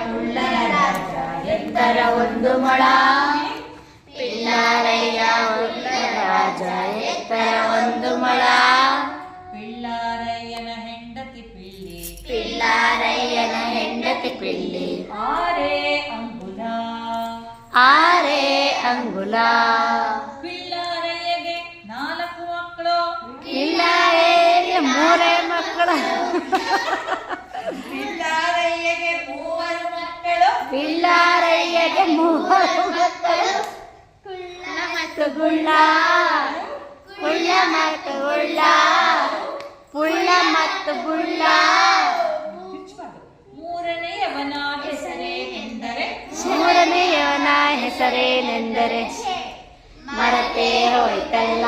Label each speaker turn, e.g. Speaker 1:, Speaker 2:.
Speaker 1: ಮುಳ್ಳನ ರಾಜ ಎತ್ತರ ಒಂದು ಮೊಳ. ಪಿಳ್ಳಾರಯ್ಯ ಮುಳ್ಳನ ರಾಜ ಎತ್ತರ ಒಂದು ಮೊಳ.
Speaker 2: ಪಿಳ್ಳಾರಯ್ಯನ ಹೆಂಡತಿ ಪಿಳ್ಳಿ.
Speaker 1: ಪಿಳ್ಳಾರಯ್ಯನ ಹೆಂಡತಿ ಪಿಳ್ಳಿ.
Speaker 2: ಆರೇ ಅಂಗುಲ.
Speaker 1: ಆರೇ ಅಂಗುಲ.
Speaker 2: ಪಿಳ್ಳಾರಯ್ಯಗೆ 4 ಮಕ್ಕಳು.
Speaker 1: ಪಿಳ್ಳಾರಯ್ಯಗೆ 3 ಮಕ್ಕಳು.
Speaker 2: ಪಿಳ್ಳಾರಯ್ಯಗೆ 3 ಮಕ್ಕಳು.
Speaker 1: ಪಿಳ್ಳಾರಯ್ಯಗೆ 3 ಮಕ್ಕಳು. ಕುಳ್ಳ ಮತ್ತು ಗುಳ್ಳ. ಕುಳ್ಳ ಮತ್ತು ಗುಳ್ಳ. ಪುಳ್ಳ ಮತ್ತು ಗುಳ್ಳ.
Speaker 2: ಮೂರನೆಯವನ ಹೆಸರೇನೆಂದರೆ.
Speaker 1: ಮೂರನೆಯವನ ಹೆಸರೇನೆಂದರೆ ಮರತೇ ಹೋಯ್ತಲ್ಲ.